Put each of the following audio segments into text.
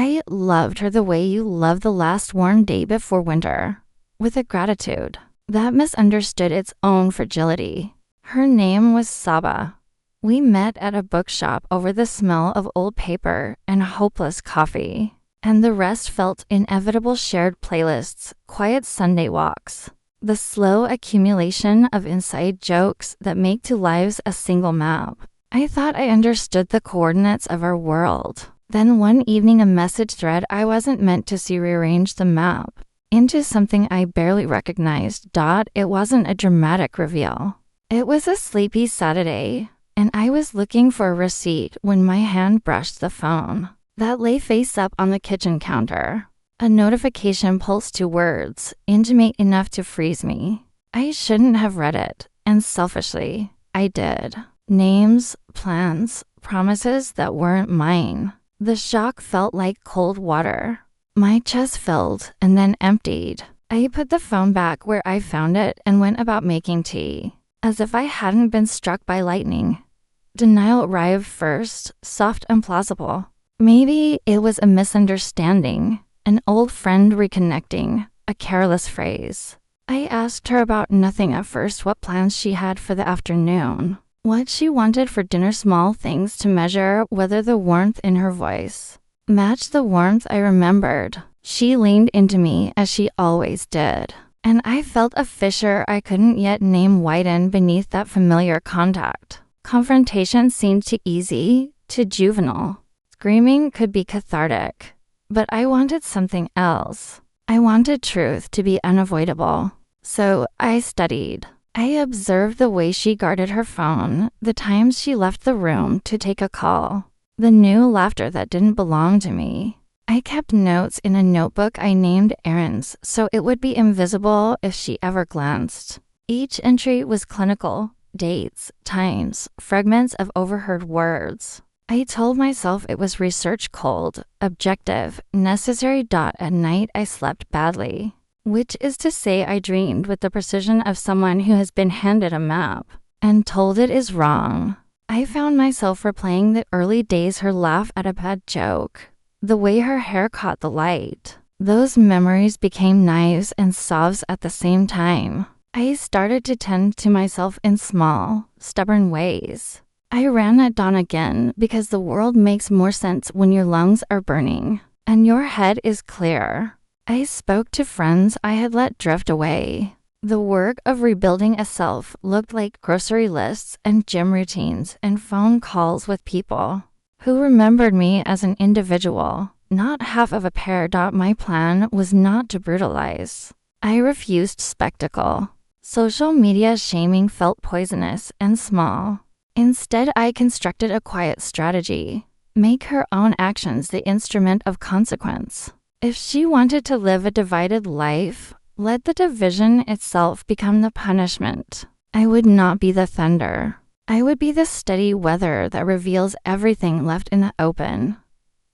I loved her the way you love the last warm day before winter, with a gratitude that misunderstood its own fragility. Her name was Saba. We met at a bookshop over the smell of old paper and hopeless coffee, and the rest felt inevitable shared playlists, quiet Sunday walks, the slow accumulation of inside jokes that make two lives a single map. I thought I understood the coordinates of our world. Then one evening a message thread I wasn't meant to see rearranged the map into something I barely recognized. It wasn't a dramatic reveal. It was a sleepy Saturday, and I was looking for a receipt when my hand brushed the phone that lay face up on the kitchen counter. A notification pulsed 2 words, intimate enough to freeze me. I shouldn't have read it, and selfishly, I did. Names, plans, promises that weren't mine. The shock felt like cold water. My chest filled and then emptied. I put the phone back where I found it and went about making tea, as if I hadn't been struck by lightning. Denial arrived first, soft and plausible. Maybe it was a misunderstanding, an old friend reconnecting, a careless phrase. I asked her about nothing at first, what plans she had for the afternoon, what she wanted for dinner, small things to measure whether the warmth in her voice matched the warmth I remembered. She leaned into me as she always did, and I felt a fissure I couldn't yet name widen beneath that familiar contact. Confrontation seemed too easy, too juvenile. Screaming could be cathartic, but I wanted something else. I wanted truth to be unavoidable. So I studied. I observed the way she guarded her phone, the times she left the room to take a call, the new laughter that didn't belong to me. I kept notes in a notebook I named errands so it would be invisible if she ever glanced. Each entry was clinical, dates, times, fragments of overheard words. I told myself it was research, cold, objective, necessary. At night I slept badly, which is to say I dreamed with the precision of someone who has been handed a map and told it is wrong. I found myself replaying the early days, her laugh at a bad joke, the way her hair caught the light. Those memories became knives and saws at the same time. I started to tend to myself in small, stubborn ways. I ran at dawn again because the world makes more sense when your lungs are burning and your head is clear. I spoke to friends I had let drift away. The work of rebuilding a self looked like grocery lists and gym routines and phone calls with people who remembered me as an individual, not half of a pair. My plan was not to brutalize. I refused spectacle. Social media shaming felt poisonous and small. Instead, I constructed a quiet strategy. Make her own actions the instrument of consequence. If she wanted to live a divided life, let the division itself become the punishment. I would not be the thunder. I would be the steady weather that reveals everything left in the open.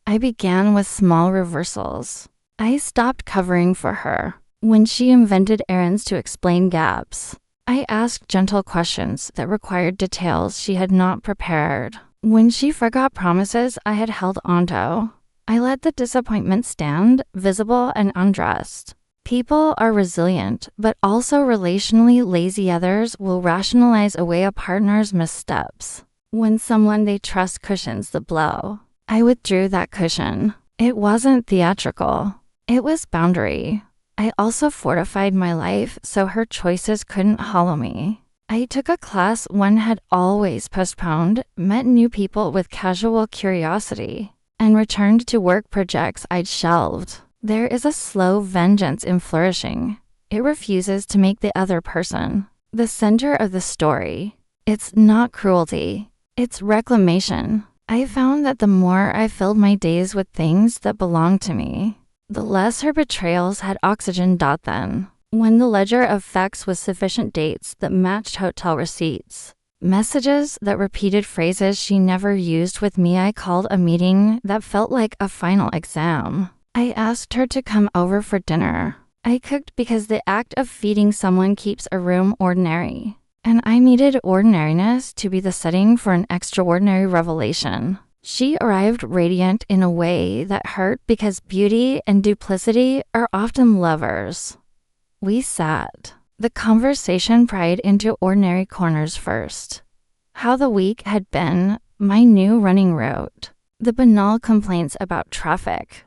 I began with small reversals. I stopped covering for her when she invented errands to explain gaps. I asked gentle questions that required details she had not prepared. When she forgot promises I had held onto, I let the disappointment stand, visible and undressed. People are resilient, but also relationally lazy. Others will rationalize away a partner's missteps. When someone they trust cushions the blow, I withdrew that cushion. It wasn't theatrical. It was boundary. I also fortified my life so her choices couldn't hollow me. I took a class one had always postponed, met new people with casual curiosity, and returned to work projects I'd shelved. There is a slow vengeance in flourishing. It refuses to make the other person the center of the story. It's not cruelty. It's reclamation. I found that the more I filled my days with things that belonged to me, the less her betrayals had oxygen. Then, when the ledger of facts was sufficient dates that matched hotel receipts, messages that repeated phrases she never used with me, I called a meeting that felt like a final exam. I asked her to come over for dinner. I cooked because the act of feeding someone keeps a room ordinary, and I needed ordinariness to be the setting for an extraordinary revelation. She arrived radiant in a way that hurt because beauty and duplicity are often lovers. We sat. The conversation pried into ordinary corners first. How the week had been, my new running route, the banal complaints about traffic.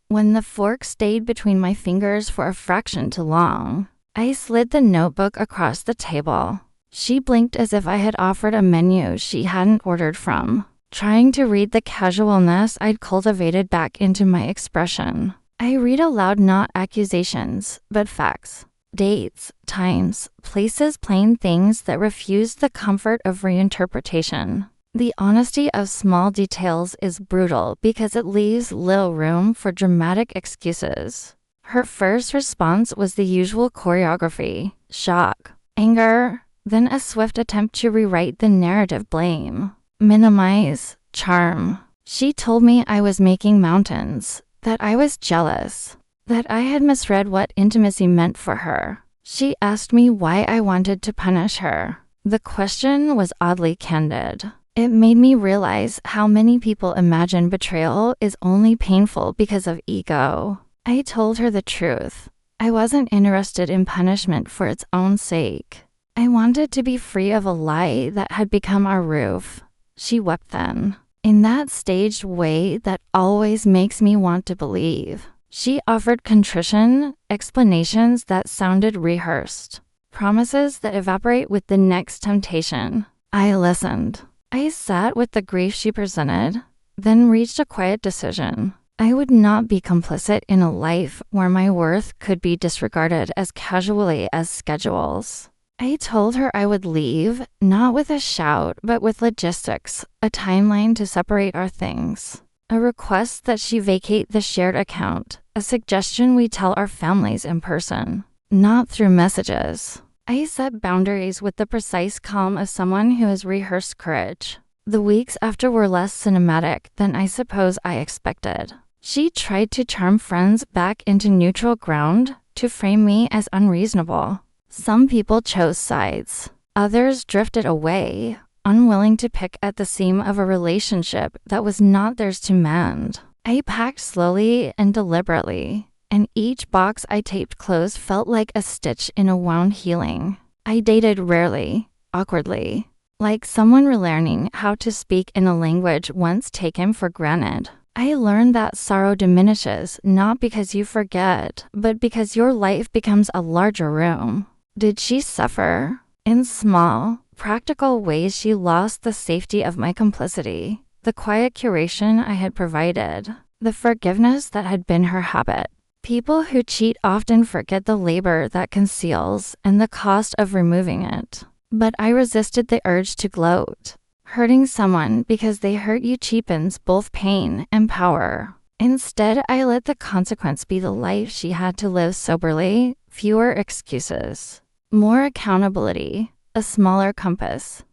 When the fork stayed between my fingers for a fraction too long, I slid the notebook across the table. She blinked as if I had offered a menu she hadn't ordered from, trying to read the casualness I'd cultivated back into my expression. I read aloud not accusations, but facts. Dates, times, places, plain things that refuse the comfort of reinterpretation. The honesty of small details is brutal because it leaves little room for dramatic excuses. Her first response was the usual choreography: shock, anger, then a swift attempt to rewrite the narrative: blame, minimize, charm. She told me I was making mountains, that I was jealous, that I had misread what intimacy meant for her. She asked me why I wanted to punish her. The question was oddly candid. It made me realize how many people imagine betrayal is only painful because of ego. I told her the truth. I wasn't interested in punishment for its own sake. I wanted to be free of a lie that had become our roof. She wept then, in that staged way that always makes me want to believe. She offered contrition, explanations that sounded rehearsed, promises that evaporate with the next temptation. I listened. I sat with the grief she presented, then reached a quiet decision. I would not be complicit in a life where my worth could be disregarded as casually as schedules. I told her I would leave, not with a shout, but with logistics, a timeline to separate our things, a request that she vacate the shared account, a suggestion we tell our families in person, not through messages. I set boundaries with the precise calm of someone who has rehearsed courage. The weeks after were less cinematic than I suppose I expected. She tried to charm friends back into neutral ground, to frame me as unreasonable. Some people chose sides. Others drifted away, unwilling to pick at the seam of a relationship that was not theirs to mend. I packed slowly and deliberately, and each box I taped closed felt like a stitch in a wound healing. I dated rarely, awkwardly, like someone relearning how to speak in a language once taken for granted. I learned that sorrow diminishes not because you forget, but because your life becomes a larger room. Did she suffer? In small, practical ways, she lost the safety of my complicity, the quiet curation I had provided, the forgiveness that had been her habit. People who cheat often forget the labor that conceals and the cost of removing it. But I resisted the urge to gloat. Hurting someone because they hurt you cheapens both pain and power. Instead, I let the consequence be the life she had to live soberly, fewer excuses, more accountability, a smaller compass.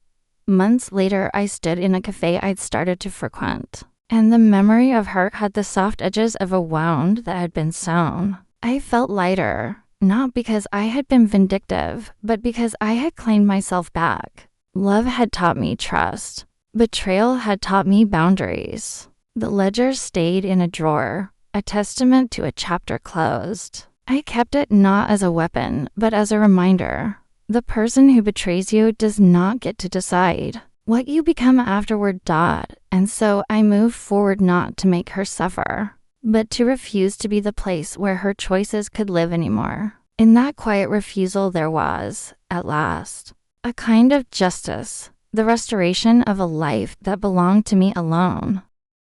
Months later, I stood in a cafe I'd started to frequent, and the memory of her had the soft edges of a wound that had been sewn. I felt lighter, not because I had been vindictive, but because I had claimed myself back. Love had taught me trust. Betrayal had taught me boundaries. The ledger stayed in a drawer, a testament to a chapter closed. I kept it not as a weapon, but as a reminder. The person who betrays you does not get to decide what you become afterward. And so I moved forward not to make her suffer, but to refuse to be the place where her choices could live anymore. In that quiet refusal there was, at last, a kind of justice, the restoration of a life that belonged to me alone.